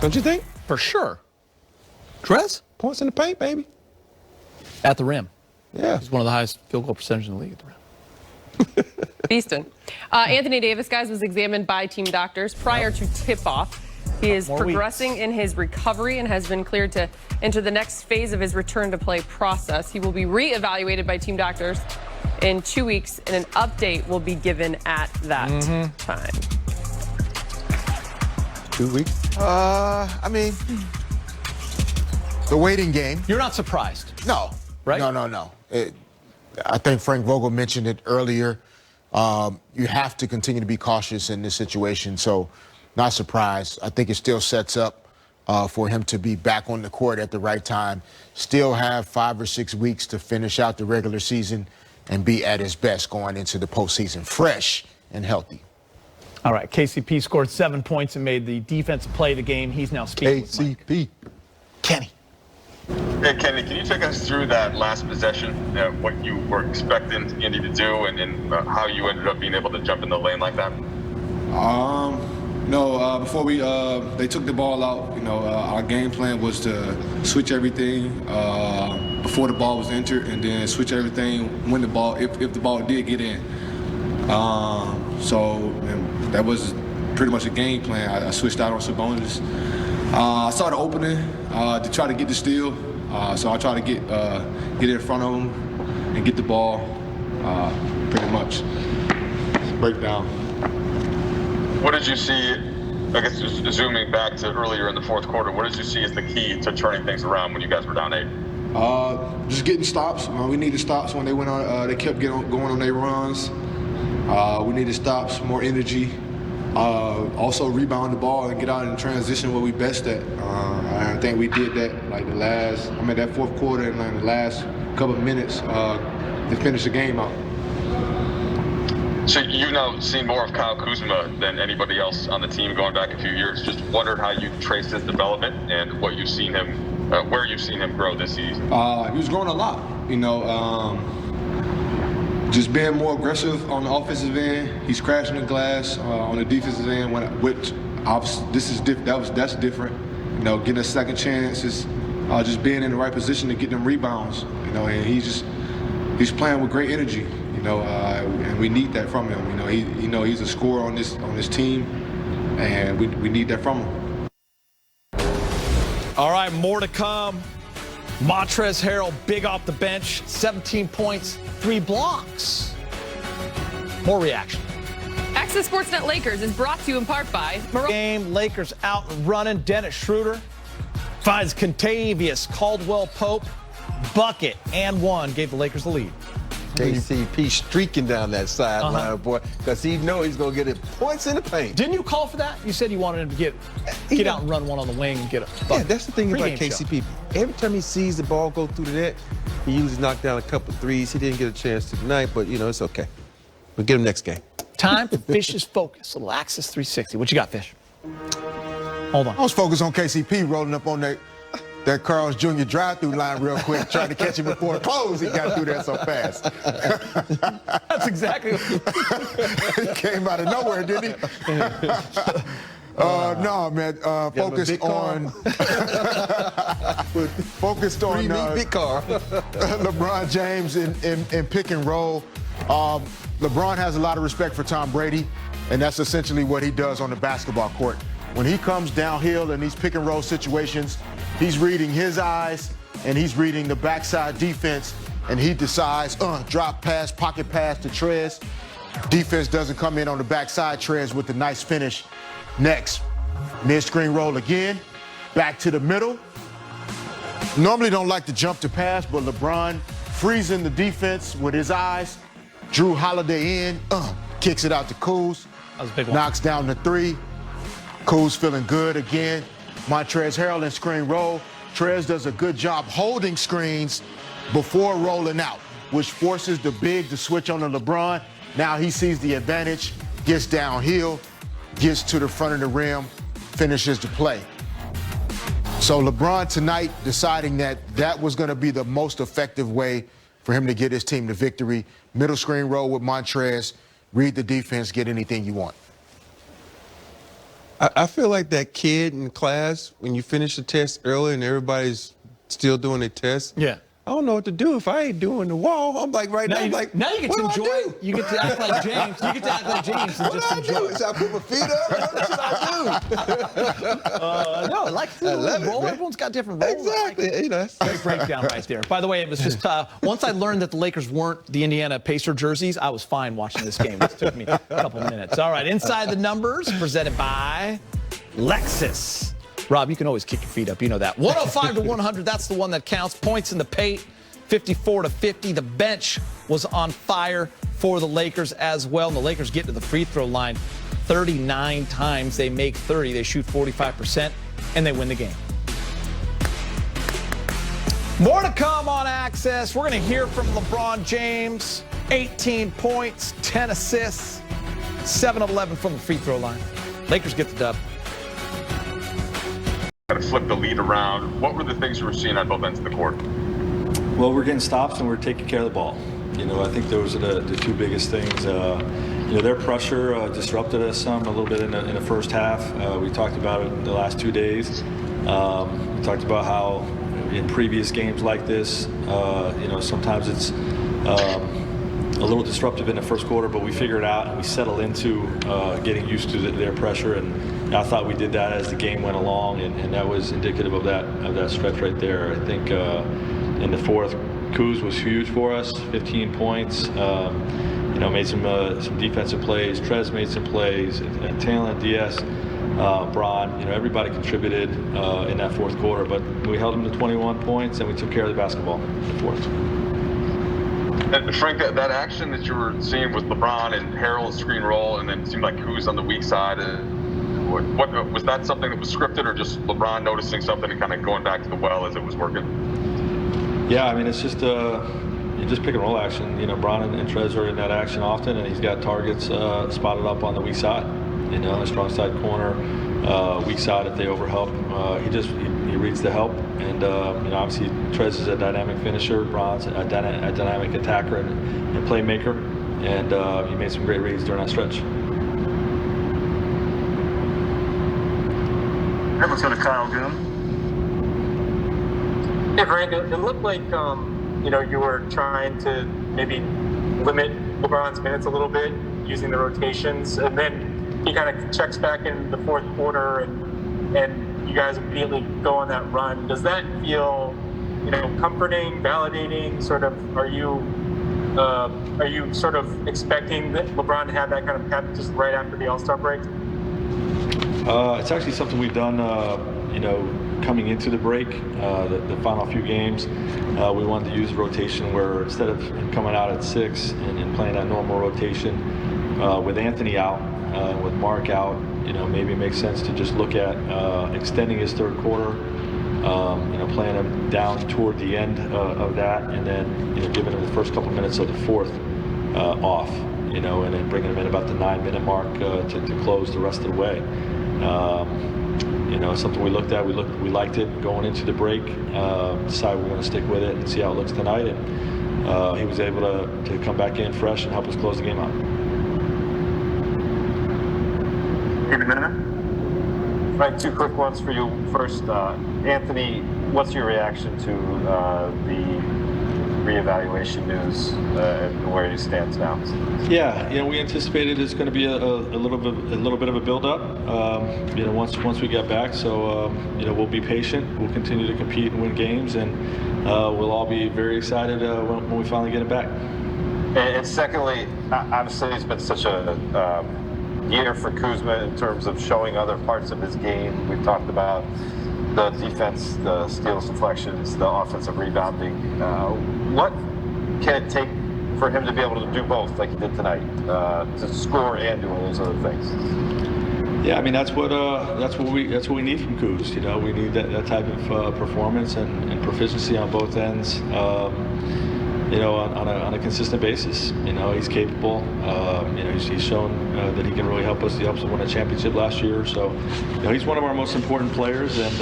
Don't you think? For sure. Trez? Points in the paint, baby. At the rim. Yeah. He's one of the highest field goal percentage in the league at the rim. Beastin. Anthony Davis, guys, was examined by team doctors prior to tip-off. He is progressing in his recovery and has been cleared to enter the next phase of his return-to-play process. He will be re-evaluated by team doctors in 2 weeks, and an update will be given at that time. 2 weeks? I mean, the waiting game. You're not surprised? No. Right? No. I think Frank Vogel mentioned it earlier. You have to continue to be cautious in this situation, so not surprised. I think it still sets up for him to be back on the court at the right time, still have 5 or 6 weeks to finish out the regular season and be at his best going into the postseason, fresh and healthy. All right, KCP scored 7 points and made the defensive play of the game. He's now speaking with Mike. KCP. Kenny. Hey, Kenny, can you take us through that last possession, what you were expecting Indy to do and how you ended up being able to jump in the lane like that? Before they took the ball out, our game plan was to switch everything before the ball was entered, and then switch everything when the ball, if the ball did get in. That was pretty much a game plan. I switched out on Sabonis. I saw the opening to try to get the steal, so I tried to get in front of him and get the ball, pretty much. Break down. What did you see, I guess just zooming back to earlier in the fourth quarter, what did you see as the key to turning things around when you guys were down 8? Just getting stops. We needed stops when they went on. They kept going on their runs. We needed stops, more energy. Also rebound the ball and get out in transition where we best at. I think we did that that fourth quarter and the last couple of minutes to finish the game out. So you've now seen more of Kyle Kuzma than anybody else on the team going back a few years. Just wondered how you traced his development and what you've seen him, where you've seen him grow this season. He was growing a lot, just being more aggressive on the offensive end. He's crashing the glass on the defensive end, that's different. Getting a second chances, just being in the right position to get them rebounds. And he's playing with great energy. And we need that from him. He's a scorer on this team, and we need that from him. All right, more to come. Montrezl Harrell, big off the bench, 17 points, 3 blocks. More reaction. Access Sportsnet Lakers is brought to you in part by Game, Lakers out and running. Dennis Schroeder finds Contavious Caldwell-Pope, bucket and one, gave the Lakers the lead. KCP streaking down that sideline, boy, because he know he's going to get it points in the paint. Didn't you call for that? You said you wanted him to get out and run one on the wing and get a bucket. Yeah, that's the thing about KCP. Show. Every time he sees the ball go through the net, he usually knocks down a couple threes. He didn't get a chance to tonight, but, it's okay. We'll get him next game. Time for Fish's Focus. A little Access 360. What you got, Fish? Hold on. I was focused on KCP rolling up on that Carl's Jr. drive-through line real quick, trying to catch him before it closed. He got through there so fast. That's exactly what he came out of nowhere, didn't he? No, man. Focused on big car. LeBron James in pick and roll. LeBron has a lot of respect for Tom Brady, and that's essentially what he does on the basketball court. When he comes downhill in these pick and roll situations, he's reading his eyes and he's reading the backside defense, and he decides, drop pass, pocket pass to Trez. Defense doesn't come in on the backside. Trez with the nice finish. Next, mid-screen roll again, back to the middle. Normally don't like to jump to pass, but LeBron freezing the defense with his eyes. Drew Holiday in, kicks it out to Kuz. That was a big one. Knocks down the 3. Kuz feeling good again. Montrezl Harrell in screen roll. Trez does a good job holding screens before rolling out, which forces the big to switch on to LeBron. Now he sees the advantage, gets downhill, gets to the front of the rim, finishes the play. So LeBron tonight deciding that was going to be the most effective way for him to get his team to victory. Middle screen roll with Montrez, read the defense, get anything you want. I feel like that kid in class when you finish the test early and everybody's still doing their test. Yeah. I don't know what to do if I ain't doing the wall. I'm like right now. I'm like, now you get what to do I enjoy. do? You get to act like James. You get to act like James and What just do I enjoy. do? Should I put my feet up? What should I do? No, I like the love it, role. man. Everyone's got different roles. Exactly. You know, that's Great breakdown right there. By the way, it was just once I learned that the Lakers weren't the Indiana Pacer jerseys, I was fine watching this game. It took me a couple minutes. All right, Inside the Numbers, presented by Lexus. Rob, you can always kick your feet up. You know that. 105 to 100, that's the one that counts. Points in the paint, 54 to 50. The bench was on fire for the Lakers as well. And the Lakers get to the free throw line 39 times. They make 30. They shoot 45%, and they win the game. More to come on Access. We're going to hear from LeBron James. 18 points, 10 assists, 7 of 11 from the free throw line. Lakers get the dub. Kind of flip the lead around. What were the things you were seeing on both ends of the court? Well, we're getting stops and we're taking care of the ball. You know, I think those are the two biggest things. You know, their pressure disrupted us some a little bit in the first half. We talked about it the last 2 days. We talked about how in previous games like this, you know, sometimes it's a little disruptive in the first quarter, but we figured it out and we settled into getting used to their pressure. And I thought we did that as the game went along, and that was indicative of that stretch right there. I think in the fourth, Kuz was huge for us, 15 points. You know, made some defensive plays. Trez made some plays. And Talent, Diaz, Braun, you know, everybody contributed in that fourth quarter. But we held them to 21 points, and we took care of the basketball in the fourth. And Frank, that action that you were seeing with LeBron and Harold's screen roll, and then it seemed like Kuz on the weak side. What was that something that was scripted, or just LeBron noticing something and kind of going back to the well as it was working? Yeah, I mean, it's just you just pick and roll action. You know, Braun and Trez are in that action often, and he's got targets spotted up on the weak side. You know, the strong side corner, weak side if they overhelp. He reads the help, and you know, obviously Trez is a dynamic finisher, Braun's a dynamic attacker and playmaker, and he made some great reads during that stretch. Let's go to Kyle Goom. Hey, Frank, it looked like you know, you were trying to maybe limit LeBron's minutes a little bit using the rotations, and then he kind of checks back in the fourth quarter, and you guys immediately go on that run. Does that feel, you know, comforting, validating? Sort of, are you sort of expecting that LeBron to have that kind of pep just right after the All-Star break? It's actually something we've done, you know, coming into the break, the final few games. We wanted to use rotation where instead of coming out at 6 and playing that normal rotation, with Anthony out, with Mark out, you know, maybe it makes sense to just look at extending his third quarter, you know, playing him down toward the end of that, and then, you know, giving him the first couple minutes of the fourth off, you know, and then bringing him in about the 9-minute mark to close the rest of the way. You know, it's something we looked at. We liked it going into the break. Decided we're going to stick with it and see how it looks tonight. And he was able to come back in fresh and help us close the game out. Right, two quick ones for you. First, Anthony, what's your reaction to the reevaluation news and where he stands now? Yeah, you know, we anticipated it's going to be a little bit of a build-up. You know, once we get back, so you know, we'll be patient. We'll continue to compete and win games, and we'll all be very excited when we finally get it back. And secondly, obviously, it's been such a year for Kuzma in terms of showing other parts of his game. We've talked about the defense, the steals, deflections, the offensive rebounding. What can it take for him to be able to do both, like he did tonight, to score and do all those other things? Yeah, I mean, that's what we need from Kuz. You know, we need that type of performance and proficiency on both ends. You know, on a consistent basis. You know, he's capable. You know, he's shown that he can really help us. He helped us win a championship last year. So, you know, he's one of our most important players, and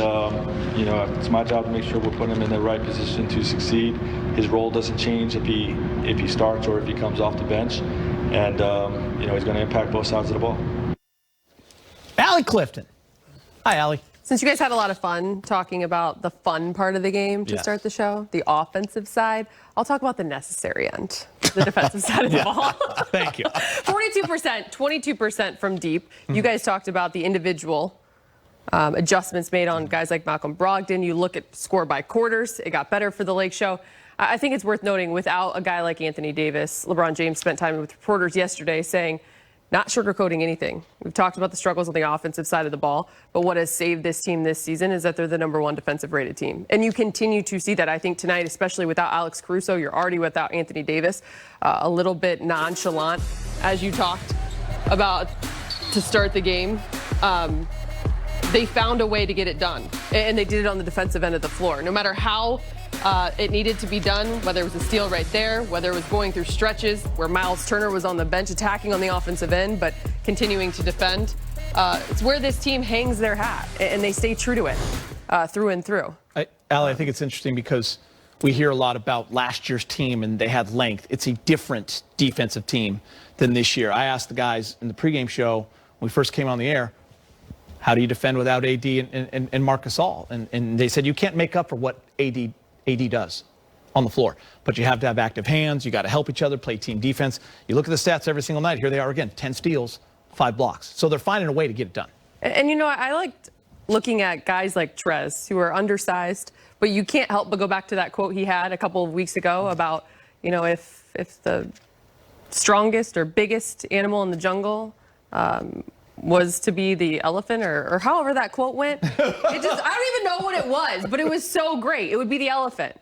you know, it's my job to make sure we're putting him in the right position to succeed. His role doesn't change if he starts or if he comes off the bench, and you know, he's going to impact both sides of the ball. Allie Clifton. Hi, Allie. Since you guys had a lot of fun talking about the fun part of the game to start the show, the offensive side, I'll talk about the necessary end, the defensive side of the ball. Thank you. 42%, 22% from deep. You guys talked about the individual adjustments made on guys like Malcolm Brogdon. You look at score by quarters. It got better for the Lake Show. I think it's worth noting, without a guy like Anthony Davis, LeBron James spent time with reporters yesterday saying, not sugarcoating anything. We've talked about the struggles on the offensive side of the ball, but what has saved this team this season is that they're the #1 defensive rated team. And you continue to see that. I think tonight, especially without Alex Caruso, you're already without Anthony Davis, a little bit nonchalant, as you talked about to start the game. They found a way to get it done, and they did it on the defensive end of the floor. No matter how it needed to be done, whether it was a steal right there, whether it was going through stretches where Miles Turner was on the bench attacking on the offensive end but continuing to defend. It's where this team hangs their hat, and they stay true to it through and through. Allie, I think it's interesting because we hear a lot about last year's team and they had length. It's a different defensive team than this year. I asked the guys in the pregame show when we first came on the air, how do you defend without AD and Marc Gasol? And they said you can't make up for what AD does on the floor, but you have to have active hands. You got to help each other, play team defense. You look at the stats every single night. Here they are again, 10 steals, 5 blocks. So they're finding a way to get it done. And you know, I liked looking at guys like Trez, who are undersized, but you can't help but go back to that quote he had a couple of weeks ago about, you know, if the strongest or biggest animal in the jungle was to be the elephant, or however that quote went. I don't even know what it was, but it was so great. It would be the elephant.